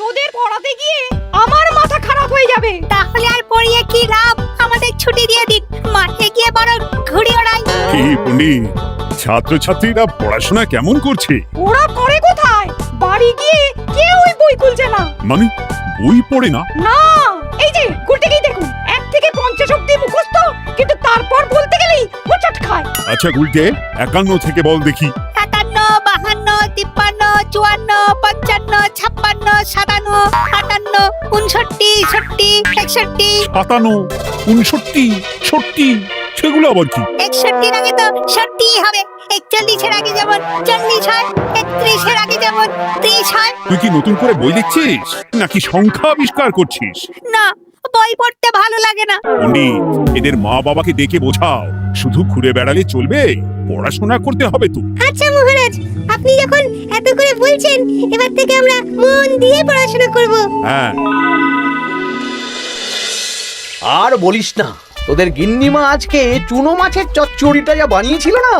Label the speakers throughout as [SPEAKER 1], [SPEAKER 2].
[SPEAKER 1] তোদের পড়াতে গিয়ে আমার মাথা খারাপ হয়ে যাবে।
[SPEAKER 2] তাহলে আর পড়িয়ে কি লাভ? আমাদের ছুটি দিয়ে দিন, মাঠে গিয়ে বরং ঘুড়ি ওড়াই।
[SPEAKER 3] কি পণ্ডিত, ছাত্রছাত্রীরা পড়াশোনা কেমন করছে?
[SPEAKER 1] ওরা করে কোথায়? বাড়ি গিয়ে কেউই বই খুলছে না।
[SPEAKER 3] মানে বই পড়ে না?
[SPEAKER 1] না, এই যে গুলটেকেই দেখুন, 1 থেকে 50 অব্দি মুখস্থ, কিন্তু তারপর বলতে গেলেই হোঁচট খায়।
[SPEAKER 3] আচ্ছা গুলটে, 51 থেকে বল দেখি।
[SPEAKER 2] 51, 52, 53, 54, 55, 56, 57, 59, 60, 61।
[SPEAKER 3] 57, 59, 60, সেগুলো আবার কি?
[SPEAKER 2] 61 আগে তো 60 হবে, 41 আগে যেমন 40 হয়, 31 আগে যেমন 30 হয়।
[SPEAKER 3] তুই কি নতুন করে বই লিখছিস নাকি সংখ্যা আবিষ্কার করছিস?
[SPEAKER 2] না, বই পড়তে ভালো লাগে না।
[SPEAKER 3] পণ্ডিত, এদের মা বাবাকে ডেকে বোঝাও, শুধু ঘুরে বেড়ালে চলবে, পড়াশোনা করতে হবে তো।
[SPEAKER 2] আচ্ছা মহারাজ, আপনি যখন এত করে বলছেন, এবার থেকে আমরা মন দিয়ে পড়াশোনা করব।
[SPEAKER 3] হ্যাঁ।
[SPEAKER 4] আর বলিস না, তোদের গিন্নিমা আজকে চুনো মাছের চচ্চড়িটা যা বানিয়েছিল না,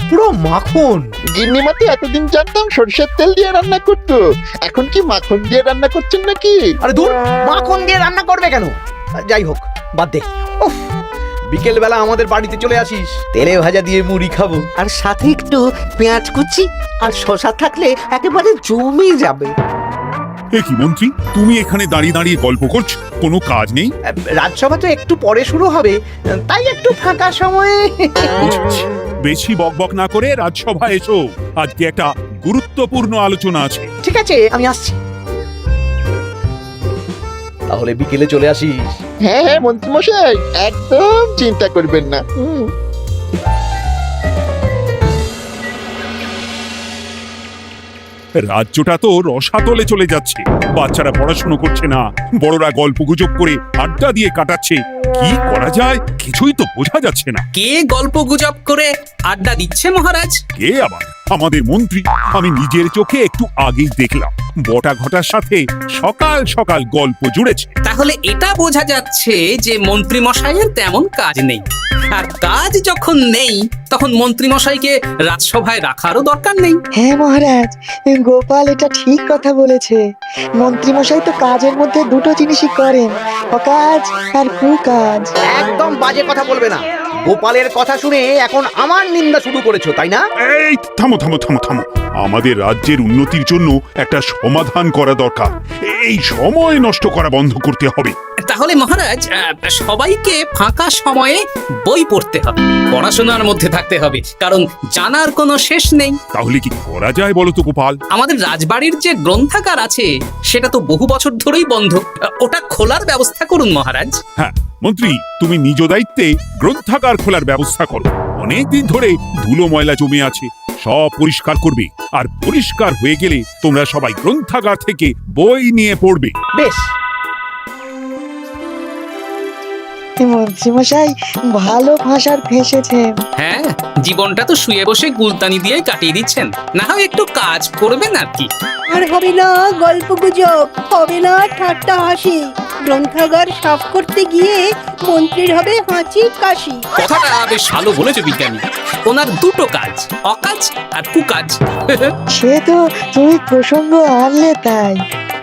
[SPEAKER 4] পুরো মাখন।
[SPEAKER 5] গিন্নিমাতে এতদিন জানতাম সরষের তেল দিয়ে রান্না করতো, এখন কি মাখন দিয়ে রান্না করছেন নাকি?
[SPEAKER 4] আরে দূর, মাখন দিয়ে রান্না করবে কেন? যাই হোক, বাদ দে। উফ, বিকেল বেলা আমাদের বাড়িতে চলে আসিস, তেলে ভাজা দিয়ে মুড়ি খাবো।
[SPEAKER 6] আর সাথে একটু পেঁয়াজ কুচি আর শসা থাকলে একেবারে জমে যাবে।
[SPEAKER 3] এ কি মন্ত্রী, তুমি এখানে দাঁড়িয়ে দাঁড়িয়ে গল্প করছো, কোনো কাজ নেই?
[SPEAKER 4] রাজসভা তো একটু পরে শুরু হবে, তাই একটু ফাঁকা সময়ে।
[SPEAKER 3] বুঝেছি। বেশি বকবক না করে রাজসভা এসো, আজকে একটা গুরুত্বপূর্ণ আলোচনা আছে।
[SPEAKER 4] ঠিক আছে, আমি আসছি। তাহলে বিকেলে চলে আসিস।
[SPEAKER 5] হ্যাঁ হ্যাঁ মন্ত্রীমশাই, একদম চিন্তা করবেন না।
[SPEAKER 3] রাজ্যটা তো রসাতলে চলে যাচ্ছে, বাচ্চারা পড়াশোনা করছে না, বড়রা গল্প গুজব করে আড্ডা দিয়ে কাটাচ্ছে। কি করা যায় কিছুই তো বোঝা যাচ্ছে না।
[SPEAKER 7] কে গল্প গুজব করে আড্ডা দিচ্ছে মহারাজ?
[SPEAKER 3] কে আবার? আমাদের মন্ত্রী। আমি নিজের চোখে একটু আগেই দেখলাম, বটা ঘটার সাথে সকাল সকাল গল্প জুড়েছে।
[SPEAKER 7] তাহলে এটা বোঝা যাচ্ছে যে মন্ত্রী মশাইয়ের তেমন কাজ নেই, আর কাজ যখন নেই তখন মন্ত্রী মশাইকে রাজসভায় রাখারও দরকার নেই।
[SPEAKER 8] হ্যাঁ মহারাজ, গোপাল এটা ঠিক কথা বলেছে। মন্ত্রীমশাই তো কাজের মধ্যে দুটো জিনিসই করেন, অকাজ আর কুকাজ।
[SPEAKER 4] একদম বাজে কথা বলবে না। গোপালের কথা শুনে এখন আমার নিন্দা শুরু করেছো, তাই না?
[SPEAKER 3] এই থামো থামো থামো থামো, আমাদের রাজ্যের উন্নতির জন্য একটা সমাধান করা দরকার। এই সময় নষ্ট করা বন্ধ করতে হবে।
[SPEAKER 7] তাহলে মহারাজ, সবাইকে ফাঁকা সময়ে বই পড়তে হবে, পড়াশোনার মধ্যে থাকতে হবে, কারণ জানার কোনো শেষ নেই।
[SPEAKER 3] তাহলে কি করা যায় বলো তো গোপাল?
[SPEAKER 7] আমাদের রাজবাড়ির যে গ্রন্থাগার আছে সেটা তো বহু বছর ধরেই বন্ধ, ওটা খোলার ব্যবস্থা করুন মহারাজ।
[SPEAKER 3] হ্যাঁ মন্ত্রী, তুমি নিজ দায়িত্বে গ্রন্থাগার খোলার ব্যবস্থা করো। অনেকদিন ধরে ধুলো ময়লা জমে আছে, সব পরিষ্কার করবে, আর পরিষ্কার হয়ে গেলে তোমরা সবাই গ্রন্থাগার থেকে বই নিয়ে পড়বে।
[SPEAKER 4] বেশ।
[SPEAKER 8] মন্ত্রীমশাই ভালো ভাষার ফেঁসেছেন।
[SPEAKER 7] হ্যাঁ, জীবনটা তো শুয়ে বসে গুলতানি দিয়ে কাটিয়ে দিচ্ছেন, না হয় একটু কাজ করবেন আর কি।
[SPEAKER 9] আর হবে না গল্প গুজব, হবে না ঠাট্টা হাসি। গ্রন্থাগার সাফ করতে গিয়ে মন্ত্রীর হবে হাঁচি কাশি।
[SPEAKER 7] কথাটা বেশ ভালো বলেছো বিজ্ঞানী। ওনার দুটো কাজ, অকাজ আর কুকাজ।
[SPEAKER 8] সে তো তুমি প্রসঙ্গ আনলে তাই।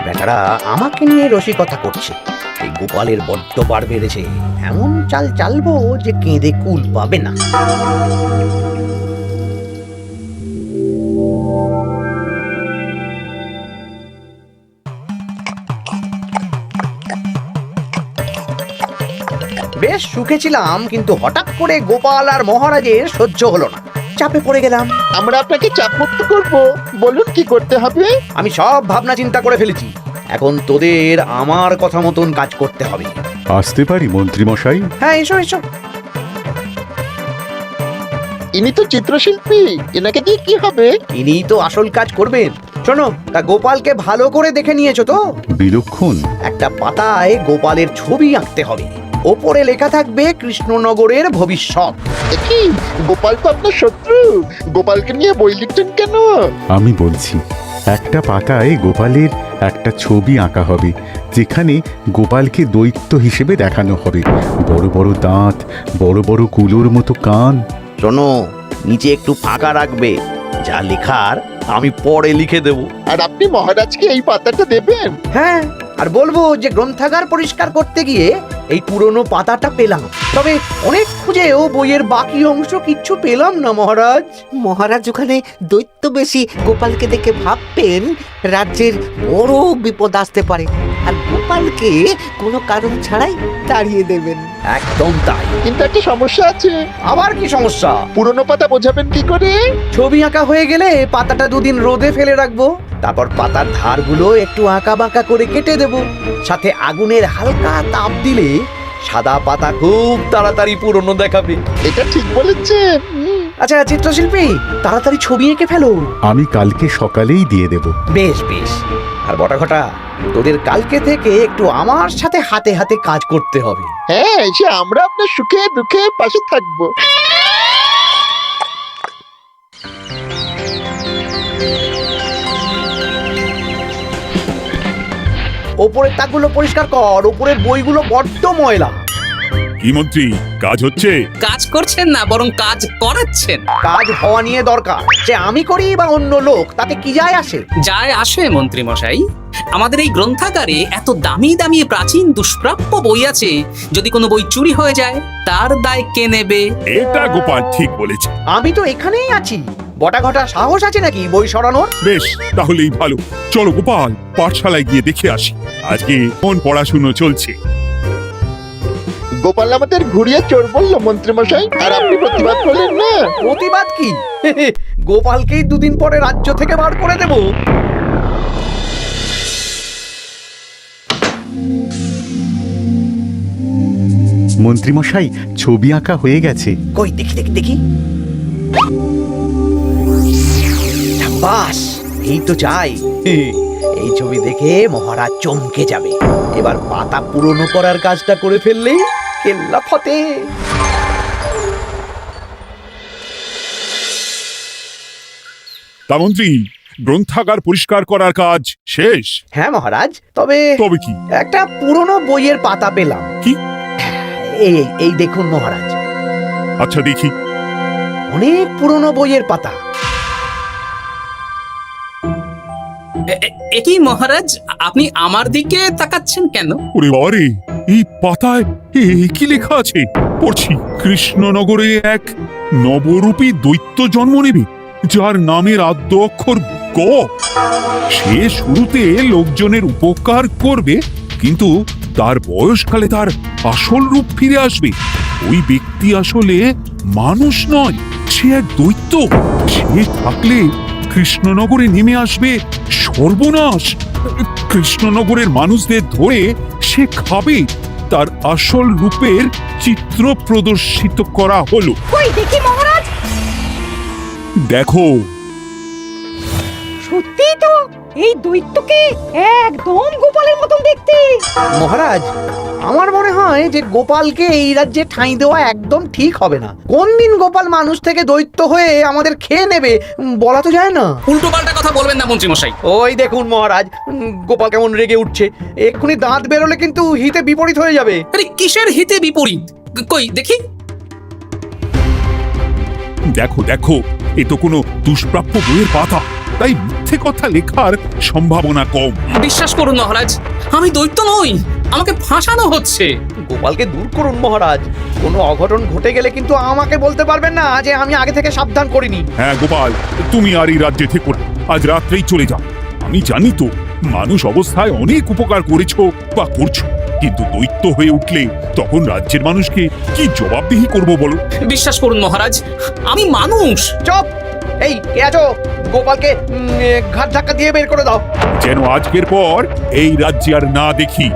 [SPEAKER 4] বেচারা আমাকে নিয়ে রসিকতা করছে। এই গোপালের বড্ড বার বেড়েছে, এমন চাল চালবো যে কেঁদে কুল পাবে না। বেশ সুখে ছিলাম, কিন্তু হঠাৎ করে গোপাল আর মহারাজের সহ্য হলো না, চাপে পড়ে গেলাম।
[SPEAKER 5] আমরা আপনাকে চাপমুক্ত করব, বলুন কি করতে হবে?
[SPEAKER 4] আমি সব ভাবনা চিন্তা করে ফেলেছি, এখন তোদের আমার কথা মতন কাজ করতে হবে।
[SPEAKER 10] আসতে পারি মন্ত্রী মশাই?
[SPEAKER 4] হ্যাঁ, এসো এসো।
[SPEAKER 5] ইনি তো চিত্রশিল্পী, এনাকে দিয়ে কি হবে?
[SPEAKER 4] ইনিই তো আসল কাজ করবেন। শোনো, তা গোপালকে ভালো করে দেখে নিয়েছো তো?
[SPEAKER 10] বিলক্ষণ।
[SPEAKER 4] একটা পাতায় গোপালের ছবি আঁকতে হবে, ওপরে লেখা থাকবে কৃষ্ণনগরের ভবিষ্যৎ।
[SPEAKER 5] কি গোপাল তো আপনার শত্রু, গোপালকে নিয়ে বই লিখছেন কেন?
[SPEAKER 10] আমি বলছি, একটা পাতায় গোপালের একটা ছবি আঁকা হবে, যেখানে গোপালকে দৈত্য হিসেবে দেখানো হবে। বড় বড় দাঁত, বড় বড় কুলোর মতো কান।
[SPEAKER 4] শোনো, নিচে একটু ফাঁকা রাখবে, যা লেখার আমি পরে লিখে দেব।
[SPEAKER 5] আর আপনি মহারাজকে এই পাতাটা দেবেন?
[SPEAKER 4] হ্যাঁ, আর বলবো যে গ্রন্থাগার পরিষ্কার করতে গিয়ে এই পুরনো পাতাটা পেলাম, তবে অনেক খুঁজেও বইয়ের বাকি অংশ কিচ্ছু পেলাম না মহারাজ।
[SPEAKER 6] মহারাজ ওখানে দৈত্য বেশি গোপালকে দেখে ভাববেন রাজ্যের বড় বিপদ আসতে পারে, আর গোপালকে কোনো কারণ ছাড়াই তাড়িয়ে দেবেন।
[SPEAKER 4] একদম তাই।
[SPEAKER 5] কিন্তু একটা সমস্যা আছে।
[SPEAKER 4] আবার কি সমস্যা?
[SPEAKER 5] পুরনো পাতা বোঝাবেন কি করে?
[SPEAKER 4] ছবি আঁকা হয়ে গেলে পাতাটা দুদিন রোদে ফেলে রাখবো, তারপর পাতার ধারগুলো একটু আঁকা বাঁকা করে কেটে দেব, সাথে আগুনের হালকা তাপ দিলে সাদা পাতা খুব তাড়াতাড়ি পুরনো দেখাবে।
[SPEAKER 5] এটা ঠিক বলেছেন।
[SPEAKER 4] আচ্ছা চিত্রশিল্পী, তাড়াতাড়ি ছবি এঁকে ফেলো।
[SPEAKER 10] আমি কালকে সকালেই দিয়ে দেব।
[SPEAKER 4] বেশ বেশ। আর বটাঘটা, তোদের কালকে থেকে একটু আমার সাথে হাতে হাতে কাজ করতে হবে।
[SPEAKER 5] হ্যাঁ, এসে আমরা আপনার সুখে দুঃখে পাশে থাকবো।
[SPEAKER 4] ওপরের তাকগুলো পরিষ্কার কর, ওপরের বইগুলো বড্ড ময়লা।
[SPEAKER 3] কি মন্ত্রী, কাজ হচ্ছে?
[SPEAKER 7] কাজ করছেন না, বরং কাজ করাচ্ছেন।
[SPEAKER 4] কাজ হওয়া নিয়ে দরকার, সে আমি করি বা অন্য লোক, তাতে কি যায় আসে?
[SPEAKER 7] যায় আসে মন্ত্রী মশাই। আমাদের এই গ্রন্থাগারে এত দামি দামি প্রাচীন দুষ্প্রাপ্য বই আছে, যদি কোনো বই চুরি হয়ে যায় তার দায় কে নেবে?
[SPEAKER 3] এটা গোপাল ঠিক বলেছে।
[SPEAKER 4] আমি তো এখানেই আছি, বটাঘটা সাহস আছে নাকি বই সরানোর?
[SPEAKER 3] বেশ, তাহলেই ভালো। চলো গোপাল, পাঠশালায় গিয়ে দেখে আসি আজকে কোন পড়াশুনো চলছে।
[SPEAKER 5] গোপাল আমাদের ঘুরিয়ে চোর বললো মন্ত্রী মশাই, আর আপনি প্রতিবাদ করলেন না।
[SPEAKER 4] প্রতিবাদ কি? গোপালকেই দুদিন পরে রাজ্য থেকে বার করে দেব।
[SPEAKER 10] মন্ত্রীমশাই, ছবি আঁকা হয়ে গেছে।
[SPEAKER 4] কই দেখি দেখি দেখি। বাস, এই তো চাই। এই ছবি দেখে মহারাজ চমকে যাবে। এবার পাতা পুরনো করার কাজটা করে ফেললেই কেল্লা ফতে।
[SPEAKER 3] তা মন্ত্রী, গ্রন্থাগার পরিষ্কার করার কাজ শেষ?
[SPEAKER 4] হ্যাঁ মহারাজ, তবে
[SPEAKER 3] তবে কি?
[SPEAKER 4] একটা পুরনো বইয়ের পাতা পেলাম।
[SPEAKER 3] কি?
[SPEAKER 4] এই এই দেখুন মহারাজ,
[SPEAKER 3] আচ্ছা দেখি।
[SPEAKER 4] অনেক পুরনো বইয়ের পাতা।
[SPEAKER 7] একই মহারাজ, আপনি আমার দিকে তাকাচ্ছেন কেন?
[SPEAKER 3] ওরে বাবারে, এই পাতায় কি লেখা আছে? পড়ছি, কৃষ্ণনগরে এক নবরূপী দৈত্য জন্ম নেবে, যার নামের আদ্য অক্ষর গ। সে শুরুতে লোকজনের উপকার করবে, কিন্তু তার বয়সকালে তার আসল রূপ ফিরে আসবে। ওই ব্যক্তি আসলে মানুষ নয়, সে এক দৈত্য। সে থাকলে কৃষ্ণনগরে নেমে আসবে সর্বনাশ। কৃষ্ণনগরের মানুষদের ধরে সে খাবে। তার আসল রূপের চিত্র প্রদর্শিত করা হলো।
[SPEAKER 1] কই দেখি মহারাজ।
[SPEAKER 3] দেখো,
[SPEAKER 1] সত্যি তো, এই দৈত্যকে একদম গোপালের মতন দেখতে।
[SPEAKER 4] মহারাজ, আমার মনে হয় যে গোপালকে এই রাজ্যে ঠাঁই দেওয়া একদম ঠিক হবে না। কোন দিন গোপাল মানুষ থেকে দৈত্য হয়ে আমাদের খেয়ে নেবে বলা তো যায় না।
[SPEAKER 7] উল্টো পাল্টা কথা বলবেন না মন্ত্রী মশাই।
[SPEAKER 4] ওই দেখুন মহারাজ, গোপাল কেমন রেগে উঠছে। এক্ষুনি দাঁত বেরোলে কিন্তু হিতে বিপরীত হয়ে যাবে।
[SPEAKER 7] আরে কিসের হিতে বিপরীত? কই দেখি।
[SPEAKER 3] দেখো দেখো, এ তো কোনো দুষ্প্রাপ্য বইয়ের পাতা, তাই মিথ্যে কথা লেখার সম্ভাবনা কম।
[SPEAKER 7] বিশ্বাস করুন মহারাজ, আমি দৈত্য নই, আমাকে ফাঁসানো হচ্ছে।
[SPEAKER 4] গোপালকে দূর করুন মহারাজ। কোনো অঘটন ঘটে গেলে কিন্তু আমাকে বলতে পারবেন না যে আমি আগে থেকে সাবধান করিনি।
[SPEAKER 3] হ্যাঁ গোপাল, তুমি আর এই রাজ্যে থেকো না, আজ রাত্রেই চলে যাও। আমি জানি তো মানুষ অবস্থায় অনেক উপকার করেছো বা করছো, কিন্তু দৈত্য হয়ে উঠলে তখন রাজ্যের মানুষকে কি জবাবদিহি করব বলো?
[SPEAKER 7] বিশ্বাস করুন মহারাজ, আমি মানুষ।
[SPEAKER 4] চুপ! এই কে আছো? গোপালকে ঘাট ধাক্কা দিয়ে বের করে দাও।
[SPEAKER 3] যেন আজকের পর এই রাজ্যে আর না দেখি।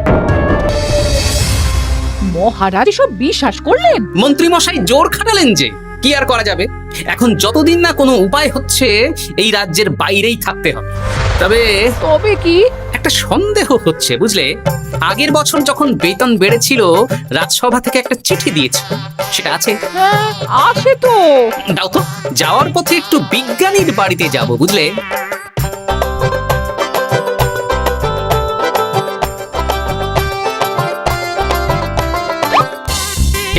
[SPEAKER 1] মহারাজ সব বিশ্বাস করলেন?
[SPEAKER 7] মন্ত্রী মশাই জোর খাটালেন যে, কি আর করা যাবে। এখন যতদিন না কোনো উপায় হচ্ছে, এই রাজ্যের বাইরেই থাকতে হবে। তবে
[SPEAKER 1] তবে কি?
[SPEAKER 7] একটা সন্দেহ হচ্ছে বুঝলে। আগের বছর যখন বেতন বেড়েছিল, রাজসভা থেকে একটা চিঠি দিয়েছে, সেটা আছে?
[SPEAKER 1] হ্যাঁ আছে তো।
[SPEAKER 7] দাও তো, যাওয়ার পথে একটু বিজ্ঞানীর বাড়িতে যাব বুঝলে।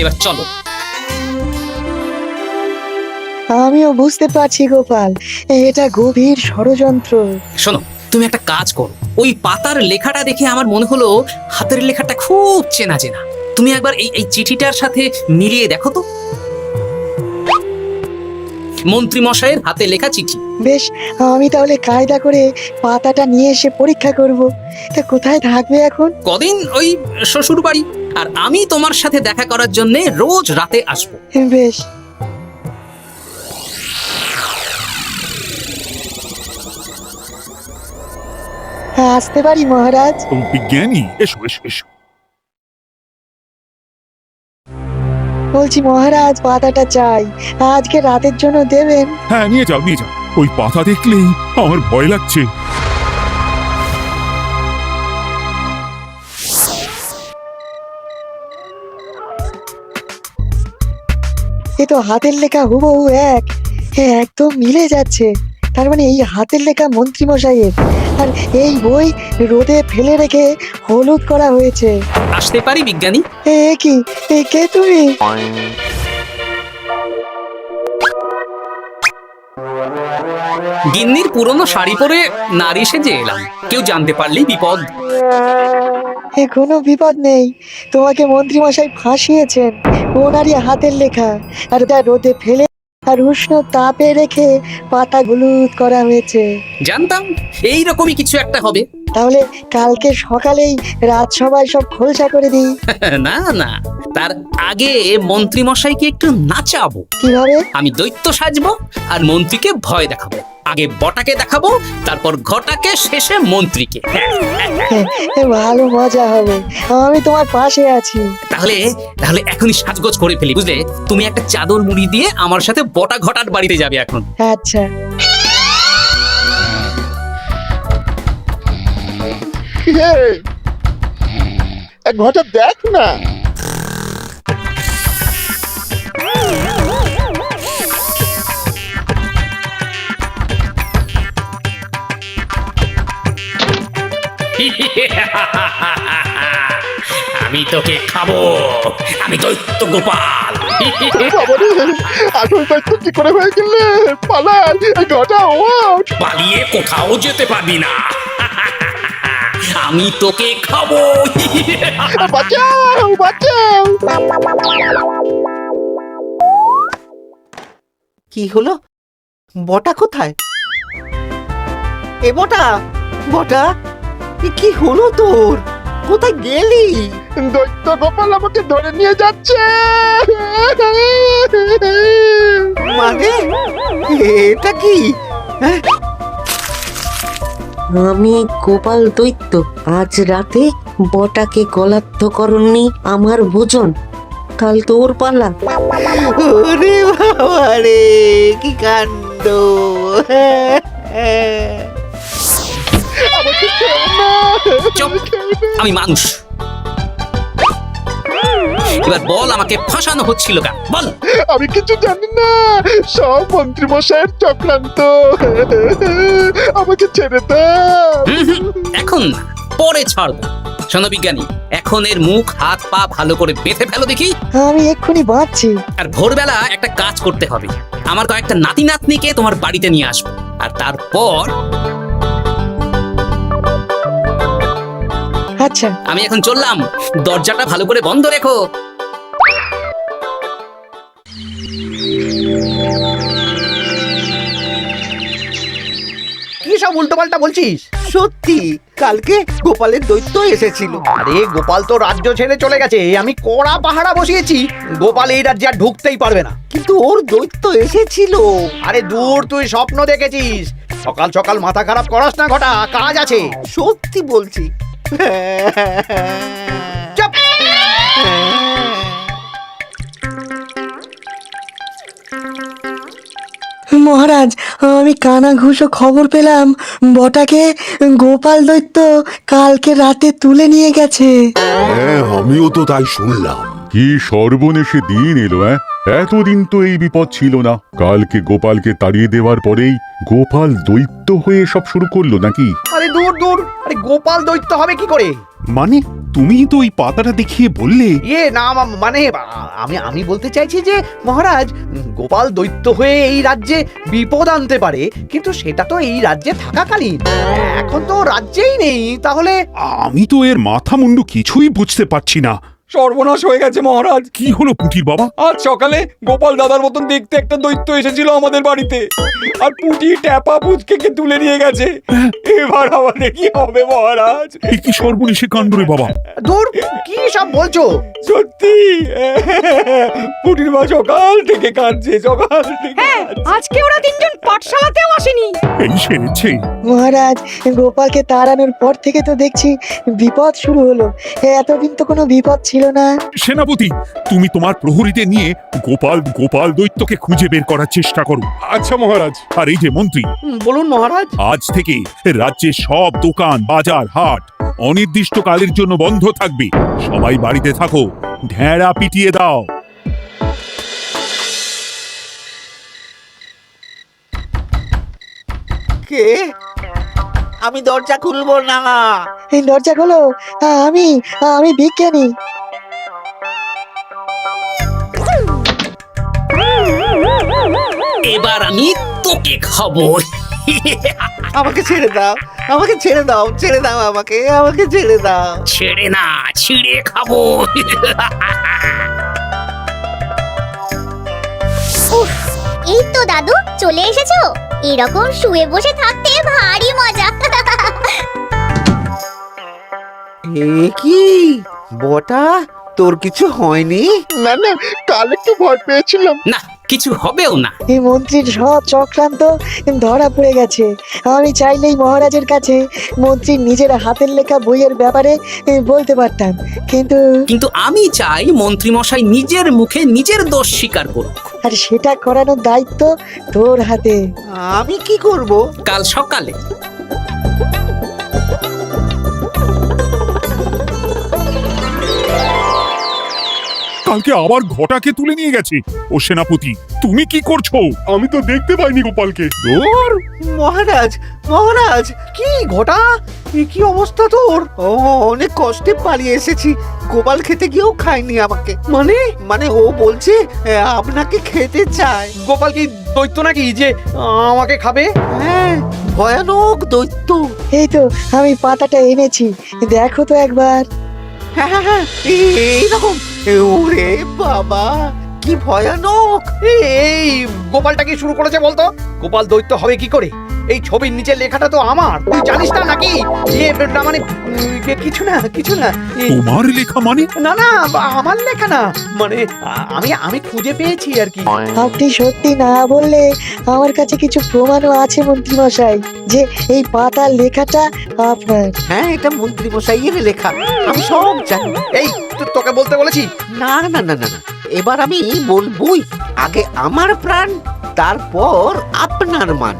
[SPEAKER 7] এবার চলো।
[SPEAKER 8] আমিও বুঝতে পারছি গোপাল, এটা গভীর ষড়যন্ত্র।
[SPEAKER 7] শোনো, তুমি একটা কাজ করো। ওই পাতার লেখাটা দেখে আমার মনে হলো হাতের লেখাটা খুব চেনা চেনা। তুমি একবার এই চিঠিটার সাথে মিলিয়ে দেখো তো। মন্ত্রী মশাইয়ের হাতে লেখা চিঠি।
[SPEAKER 8] বেশ, আমি তাহলে কায়দা করে পাতাটা নিয়ে এসে পরীক্ষা করব। তা কোথায় থাকবে এখন?
[SPEAKER 7] কদিন ওই শ্বশুর বাড়ি, আর আমি তোমার সাথে দেখা করার জন্য রোজ রাতে আসবো।
[SPEAKER 8] বেশ। আসতে পারি মহারাজ?
[SPEAKER 3] বিজ্ঞানী, এসো এসো এসো।
[SPEAKER 8] বলছি মহারাজ, পাতাটা চাই, আজকে রাতের জন্য দেবেন?
[SPEAKER 3] হ্যাঁ, নিয়ে যাও নিয়ে যাও। ওই পাতা দেখলেই আমার ভয় লাগছে।
[SPEAKER 8] এ তো হাতের লেখা হুবহু এক, একদম মিলে যাচ্ছে। তার মানে এই হাতের লেখা মন্ত্রী মশাইয়ের, আর এই বই রোদে ফেলে রেখে হলুদ করা হয়েছে।
[SPEAKER 7] আসতে পারি বিজ্ঞানী?
[SPEAKER 8] কি, কে তুমি?
[SPEAKER 7] গিন্নির পুরনো শাড়ি পরে নারী সেজে এলাম, কেউ জানতে পারলেই বিপদ।
[SPEAKER 8] কোনো বিপদ নেই, তোমাকে মন্ত্রী মশাই ফাঁসিয়েছেন। ওনারই হাতের লেখা, আর ওটা রোদে ফেলে আর উষ্ণ তাপে রেখে পাতা হলুদ করা হয়েছে।
[SPEAKER 7] জানতাম এইরকমই কিছু একটা হবে।
[SPEAKER 8] তাহলে কালকে সকালেই রাজসভায় সব খোলসা করে দিই।
[SPEAKER 7] না না, তার আগে মন্ত্রী মশাইকে একটু নাচাবো।
[SPEAKER 8] কিভাবে?
[SPEAKER 7] আমি দৈত্য সাজবো আর মন্ত্রীকে ভয় দেখাবো। আগে বটাকে দেখাবো, তারপর ঘটাকে, শেষে মন্ত্রীকে।
[SPEAKER 8] ভালো মজা হবে, আমি তোমার পাশে আছি।
[SPEAKER 7] তাহলে তাহলে এখনই সাজগোজ করে ফেলি, বুঝলে? তুমি একটা চাদর মুড়ি দিয়ে আমার সাথে বটা ঘটার বাড়িতে যাবে এখন।
[SPEAKER 8] আচ্ছা।
[SPEAKER 5] এক ঘটা দেখ না।
[SPEAKER 7] আমি তোকে খাবো, আমি দৈত্য গোপাল।
[SPEAKER 5] আসল দায়িত্ব কি করে হয়ে গেলে? পালাই, ঘটা ওঠ।
[SPEAKER 7] পালিয়ে কোথাও যেতে পারবি না, আমি তোকে খাবো।
[SPEAKER 5] বাঁচাও বাঁচাও।
[SPEAKER 6] কি হলো? বটা কোথায়? এ বটা, বটা, এ কি হলো তোর? কোথায় গেলি?
[SPEAKER 5] দৈত্য গোপাল আমাকে ধরে নিয়ে যাচ্ছে।
[SPEAKER 6] মানে এটা কি? হ্যাঁ?
[SPEAKER 11] আমি গোপাল দৈত্য, আজ রাতে বটাকে গলাদ্ধ করনি আমার ভোজন, কাল তোর পালা।
[SPEAKER 6] ওরে বাবা রে, কি কাণ্ড!
[SPEAKER 5] আমাকে খেও না।
[SPEAKER 7] চুপ, আমি মানুষ। এবার বল, আমাকে ফাঁসানো হচ্ছিল কেন? বল।
[SPEAKER 5] আমি কিছু জানি না, সব মন্ত্রী মশাইয়ের চক্রান্ত। আমাকে ছেড়ে দাও।
[SPEAKER 7] এখন না, পরে ছাড়বো। শোনো বিজ্ঞানী, এখন এর মুখ হাত পা ভালো করে বেঁধে ফেলো দেখি।
[SPEAKER 8] আমি এক্ষুনি বাঁচছি।
[SPEAKER 7] আর ভোরবেলা একটা কাজ করতে হবে, আমার কয়েকটা নাতি নাতনিকে তোমার বাড়িতে নিয়ে আসবো, আর তারপর
[SPEAKER 8] আচ্ছা,
[SPEAKER 7] আমি এখন চললাম। দরজাটা ভালো করে বন্ধ রেখো।
[SPEAKER 4] কি সব উল্টোপাল্টা বলছিস?
[SPEAKER 6] সত্যি কালকে গোপালের দৈত্য এসেছিল।
[SPEAKER 4] আরে গোপাল তো রাজ্য ছেড়ে চলে গেছে, আমি কড়া পাহারা বসিয়েছি। গোপাল এই রাজ্যে আর ঢুকতেই পারবে না।
[SPEAKER 6] কিন্তু ওর দৈত্য এসেছিল।
[SPEAKER 4] আরে দূর, তুই স্বপ্ন দেখেছিস। সকাল সকাল মাথা খারাপ করাস না ঘটা, কাজ আছে।
[SPEAKER 6] সত্যি বলছি।
[SPEAKER 4] চুপ!
[SPEAKER 8] মহারাজ, আমি কানা ঘুষো খবর পেলাম বটাকে গোপাল দৈত্য কালকে রাতে তুলে নিয়ে গেছে।
[SPEAKER 12] হ্যাঁ, আমিও তো তাই শুনলাম।
[SPEAKER 10] কি সর্বনেশে দিন এলো! এতদিন তো এই বিপদ ছিল না। কালকে গোপালকে তাড়িয়ে দেওয়ার পরেই গোপাল দৈত্য হয়ে সব শুরু করলো নাকি?
[SPEAKER 4] আরে দূর দূর, আরে গোপাল দৈত্য হবে কি করে?
[SPEAKER 3] মানে তুমি তো ওই পাতাটা দেখিয়ে বললে।
[SPEAKER 4] না মানে আমি বলতে চাইছি যে মহারাজ, গোপাল দৈত্য হয়ে এই রাজ্যে বিপদ আনতে পারে, কিন্তু সেটা তো এই রাজ্যে থাকাকালীন। এখন তো রাজ্যেই নেই, তাহলে
[SPEAKER 3] আমি তো এর মাথা মুন্ডু কিছুই বুঝতে পারছি না।
[SPEAKER 12] সর্বনাশ হয়ে গেছে মহারাজ।
[SPEAKER 3] কি হলো পুটির বাবা?
[SPEAKER 12] আজ সকালে গোপাল দাদার মতন দেখতে একটা দৈত্য এসেছিল আমাদের বাড়িতে, আর পুটি ট্যাপা পুচকে তুলে নিয়ে গেছে। এবার আমাদের কি হবে মহারাজ?
[SPEAKER 3] এ কি সর্বনেশে কাণ্ড রে বাবা!
[SPEAKER 4] দূর, কি সব বলছো?
[SPEAKER 12] সত্যি পুটির মা সকাল থেকে কাঁদছে, সকাল থেকে
[SPEAKER 1] হ্যাঁ, আজকে ওরা তিনজন পাঠশালাতেও আসেনি।
[SPEAKER 3] এই সেরেছে।
[SPEAKER 8] মহারাজ, গোপালকে তাড়ানোর পর থেকে তো দেখছি বিপদ শুরু হলো। এতদিন তো কোনো বিপদ ছিল না।
[SPEAKER 3] সেনাপতি, তুমি তোমার প্রহরীদের নিয়ে গোপাল দৈত্যকে খুঁজে বের করার চেষ্টা করো।
[SPEAKER 12] আচ্ছা মহারাজ।
[SPEAKER 3] আর এই যে মন্ত্রী,
[SPEAKER 4] বলুন মহারাজ।
[SPEAKER 3] আজ থেকে রাজ্যের সব দোকান, বাজার, হাট অনির্দিষ্টকালের জন্য বন্ধ থাকবে। সবাই বাড়িতে থাকো, ঢেঁড়া পিটিয়ে দাও।
[SPEAKER 6] কে? আমি দরজা খুলবো না।
[SPEAKER 8] এই দরজা খোলো, আমি বিজ্ঞানী।
[SPEAKER 7] এবার আমি তোকে খাবো।
[SPEAKER 6] আমাকে ছেড়ে দাও, আমাকে ছেড়ে দাও, ছেড়ে দাও, আমাকে ছেড়ে দাও।
[SPEAKER 7] ছেড়ে না, ছিঁড়ে খাবো।
[SPEAKER 2] এই তো দাদু চলে এসেছো। এরকম শুয়ে বসে থাকতে ভারী মজা।
[SPEAKER 6] কি বটা, তোর কিছু হয়নি?
[SPEAKER 5] না না, কাল একটু ভয় পেয়েছিলাম।
[SPEAKER 7] না, কিছু হবেও না।
[SPEAKER 8] এই মন্ত্রীর সব চক্রান্ত ধরা পড়ে গেছে। আমি চাইলেই মহারাজের কাছে মন্ত্রীর নিজের হাতের লেখা বইয়ের ব্যাপারে বলতে পারতাম, কিন্তু
[SPEAKER 7] আমি চাই মন্ত্রী মশাই নিজের মুখে নিজের দোষ স্বীকার করুক।
[SPEAKER 8] আর সেটা করানোর দায়িত্ব তোর হাতে।
[SPEAKER 6] আমি কি করব?
[SPEAKER 7] কাল সকালে
[SPEAKER 3] কালকে আবার ঘটাকে তুলে নিয়ে গেছে। ও সেনাপতি, তুমি কি করছো?
[SPEAKER 12] আমি তো দেখতে পাইনি গোপালকে।
[SPEAKER 4] দূর, মহারাজ, মহারাজ, কি ঘটা? কি অবস্থা তোর?
[SPEAKER 6] অনেক কষ্টে পালিয়ে এসেছি। গোপাল খেতে গিয়েও খায়নি আমাকে।
[SPEAKER 4] মানে
[SPEAKER 6] ও বলছে আপনাকে খেতে চায়।
[SPEAKER 4] গোপাল কি দৈত্য নাকি যে আমাকে খাবে?
[SPEAKER 6] হ্যাঁ, ভয়ানক দৈত্য।
[SPEAKER 8] এই তো আমি পাতাটা এনেছি, দেখো তো একবার।
[SPEAKER 6] হ্যাঁ, এইরকম। ওরে বাবা, কি ভয়ানক!
[SPEAKER 4] এই গোপালটা কি শুরু করেছে বলতো? গোপাল দৈত্য হবে কি করে? এই ছবির নিচের লেখাটা তো আমার, তুই জানিস না নাকি? না মানে কিছু না।
[SPEAKER 3] তোমার লেখা মানে?
[SPEAKER 4] না আমার লেখা না, মানে আমি খুঁজে পেয়েছি আর কি।
[SPEAKER 8] আপনি সত্যি না বললে আমার কাছে কিছু প্রমাণও আছে মন্ত্রী মশাই, যে এই পাতার লেখাটা আপনার।
[SPEAKER 6] হ্যাঁ, এটা মন্ত্রী মশাইয়ের লেখা, আমি সব জানি।
[SPEAKER 4] এই তোকে বলতে বলেছি।
[SPEAKER 6] না, এবার আমি বলবই। আগে আমার প্রাণ, তারপর আপনার মান।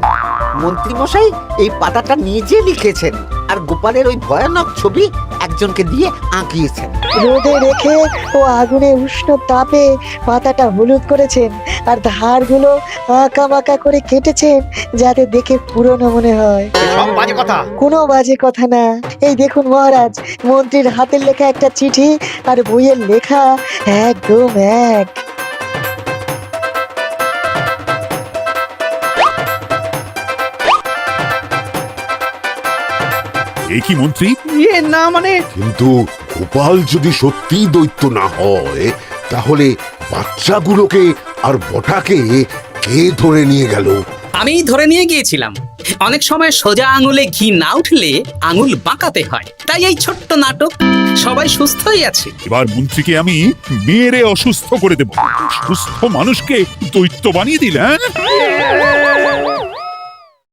[SPEAKER 6] মন্ত্রী মশাই এই পাতাটা নিজে লিখেছেন, আর গোপালের ওই ভয়ানক ছবি একজনকে দিয়ে আঁকিয়েছেন।
[SPEAKER 8] রোদে রেখে ও আগুনে উষ্ণ তাপে পাতাটা হলুদ করেছেন, আর ধারগুলো আঁকা বাঁকা করে কেটেছেন যাতে দেখে পুরনো মনে হয়।
[SPEAKER 4] সব বাজে কথা।
[SPEAKER 8] কোনো বাজে কথা না। এই দেখুন মহারাজ, মন্ত্রীর হাতের লেখা একটা চিঠি আর বইয়ের লেখা একদম এক।
[SPEAKER 3] এ কি মন্ত্রী?
[SPEAKER 4] না মানে,
[SPEAKER 13] কিন্তু গোপাল যদি সত্যিই দৈত্য না হয়, তাহলে বাচ্চাগুলোকে আর বটাকে কে ধরে নিয়ে গেল?
[SPEAKER 7] আমি ধরে নিয়ে গিয়েছিলাম। অনেক সময় সোজা আঙুলে ঘি না উঠলে আঙুল বাঁকাতে হয়, তাই এই ছোট্ট নাটক। সবাই সুস্থই আছে।
[SPEAKER 3] এবার মন্ত্রীকে আমি মেরে অসুস্থ করে দেব। সুস্থ মানুষকে দৈত্য বানিয়ে দিলে, হ্যাঁ?